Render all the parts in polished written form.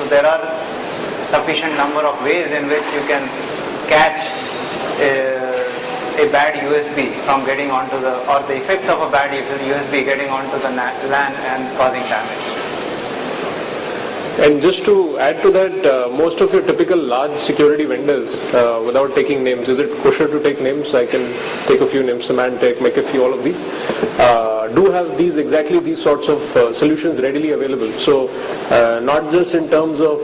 So there are sufficient number of ways in which you can catch a bad USB from getting onto or the effects of a bad USB getting onto the LAN and causing damage. And just to add to that, most of your typical large security vendors, without taking names, is it kosher to take names? I can take a few names, Symantec, McAfee, all of these, do have exactly these sorts of solutions readily available. So not just in terms of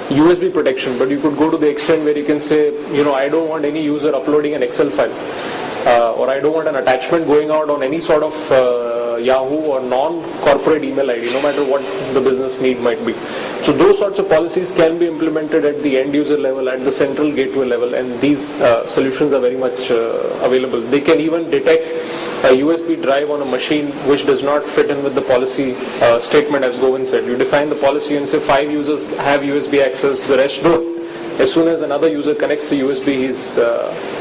USB protection, but you could go to the extent where you can say, I don't want any user uploading an Excel file, or I don't want an attachment going out on any sort of Yahoo or non-corporate email ID, no matter what the business need might be. So those sorts of policies can be implemented at the end user level, at the central gateway level, and these solutions are very much available. They can even detect a USB drive on a machine which does not fit in with the policy statement, as Govind said. You define the policy and say 5 users have USB access, the rest don't. As soon as another user connects to USB, he's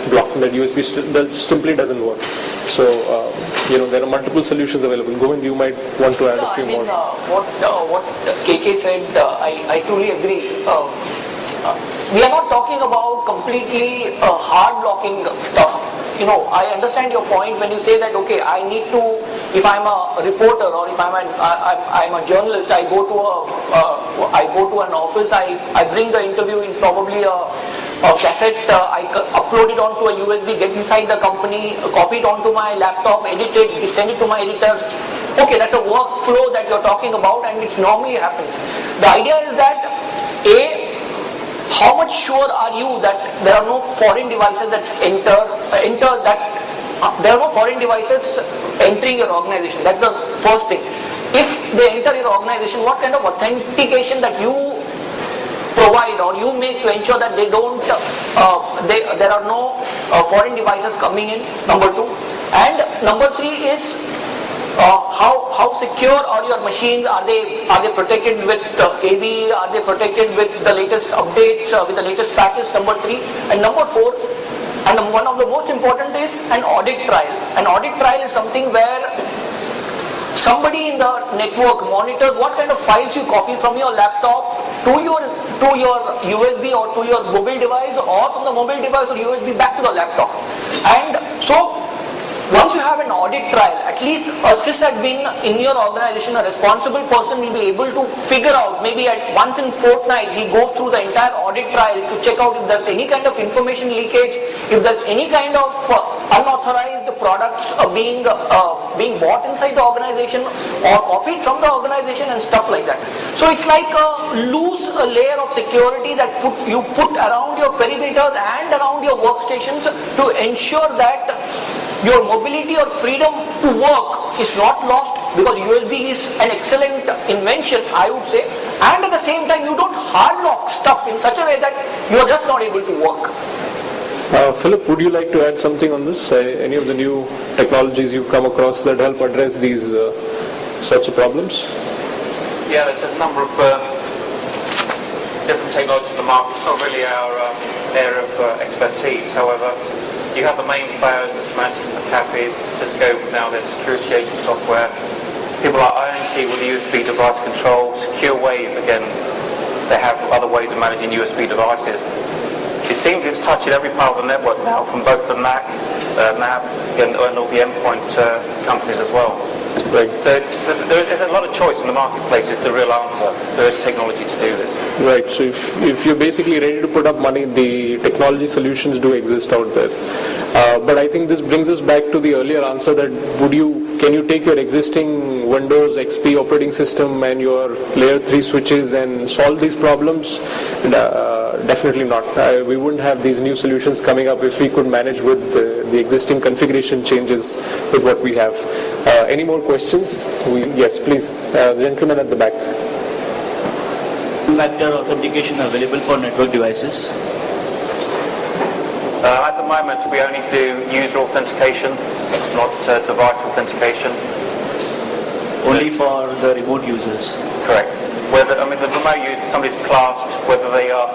blocked. That USB that simply doesn't work. So, there are multiple solutions available. Govind, you might want to add a few more. What KK said, I truly agree. We are not talking about completely hard blocking stuff. I understand your point when you say that, okay, I need to, if I'm a reporter or if I'm a journalist, I go to an office, I bring the interview in probably a cassette, I upload it onto a USB, get inside the company, copy it onto my laptop, edit it, send it to my editor. Okay, that's a workflow that you're talking about, and it normally happens. The idea is that, how much sure are you that there are no foreign devices that there are no foreign devices entering your organization? That's the first thing. If they enter your organization, what kind of authentication that you provide or you make to ensure that they don't, there are no foreign devices coming in, number 2. And number 3 is, how secure are your machines? Are they protected with AV? Are they protected with the latest updates, with the latest patches? Number 3. And number 4, and one of the most important is an audit trail. An audit trail is something where somebody in the network monitors what kind of files you copy from your laptop to your USB or to your mobile device, or from the mobile device or USB back to the laptop. And so, once you have an audit trail, at least a sysadmin in your organization, a responsible person will be able to figure out, maybe once in fortnight, he goes through the entire audit trail to check out if there's any kind of information leakage, if there's any kind of unauthorized products being bought inside the organization or copied from the organization and stuff like that. So it's like a loose layer of security that you put around your perimeters and around your workstations to ensure that your mobility or freedom to work is not lost, because USB is an excellent invention, I would say, and at the same time you don't hard lock stuff in such a way that you are just not able to work. Philip, would you like to add something on this? Any of the new technologies you've come across that help address these sorts of problems? Yeah, there's a number of different technologies in the market. It's not really our area of expertise. However, you have the main players, the Symantec, the McAfee, Cisco, now there's security agent software. People like IronKey with the USB device control, SecurEnvoy, again, they have other ways of managing USB devices. It seems it's touching every part of the network now, from both the NAC, NAB, and all the endpoint companies as well. Right. So there's a lot of choice in the marketplace is the real answer. There is technology to do this. Right. So if you're basically ready to put up money, the technology solutions do exist out there. But I think this brings us back to the earlier answer that can you take your existing Windows XP operating system and your layer 3 switches and solve these problems? Definitely not. We wouldn't have these new solutions coming up if we could manage with the existing configuration changes with what we have. Any more questions? Yes, please. The gentleman at the back. Factor authentication available for network devices? At the moment, we only do user authentication, not device authentication. Only for the remote users? Correct. The remote user, somebody's classed, whether they are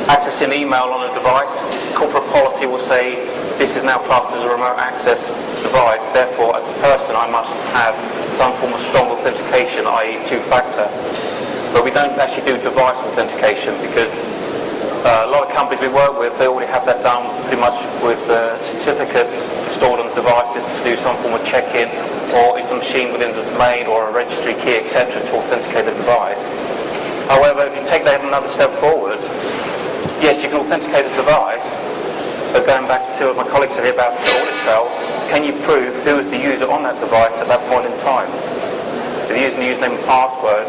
accessing email on a device, corporate policy will say this is now classed as a remote access device, therefore as a person I must have some form of strong authentication, i.e. two-factor. but we don't actually do device authentication because a lot of companies we work with, they already have that done pretty much with certificates installed on the devices to do some form of check-in, or is the machine within the domain or a registry key, etc., to authenticate the device. However, if you take that another step forward, yes, you can authenticate the device, but going back to what my colleague said here about the audit trail, can you prove who is the user on that device at that point in time? If you're using the username and password,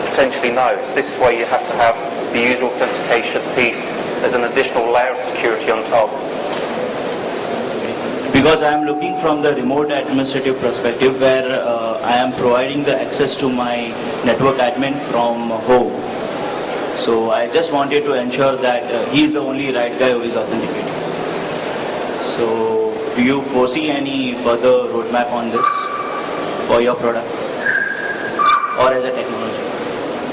potentially no. So this is why you have to have the user authentication piece as an additional layer of security on top. Because I am looking from the remote administrative perspective where I am providing the access to my network admin from home. So I just wanted to ensure that he is the only right guy who is authenticating. So do you foresee any further roadmap on this for your product or as a technology?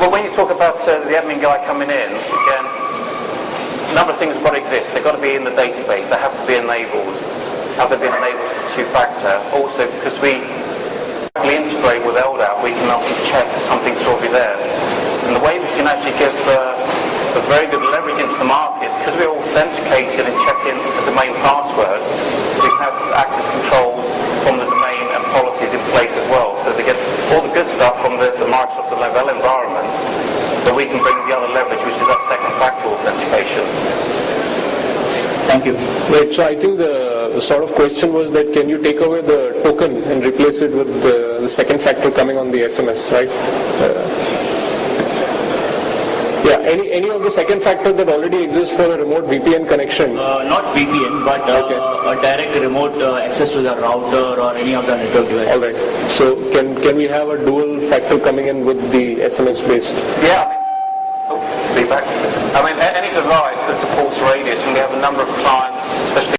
Well, when you talk about the admin guy coming in, again, a number of things have got to exist. They've got to be in the database. They have to be enabled. Have they been enabled for two-factor? Also, because we integrate with LDAP, we can actually check if something's already there. And the way we can actually give a very good leverage into the market is because we're authenticated and checking a domain password, we can have access controls from the domain and policies in place as well. So they get all the good stuff from the Microsoft and Novell environments, but we can bring the other leverage, which is that second factor authentication. Thank you. Right, so I think the sort of question was that can you take away the token and replace it with the second factor coming on the SMS, right? Yeah, any of the second factors that already exist for a remote VPN connection? Not VPN, but a direct remote access to the router or any of the network devices. All right. So can we have a dual factor coming in with the SMS based? Yeah. Feedback. I mean, any device that supports radius, and we have a number of clients, especially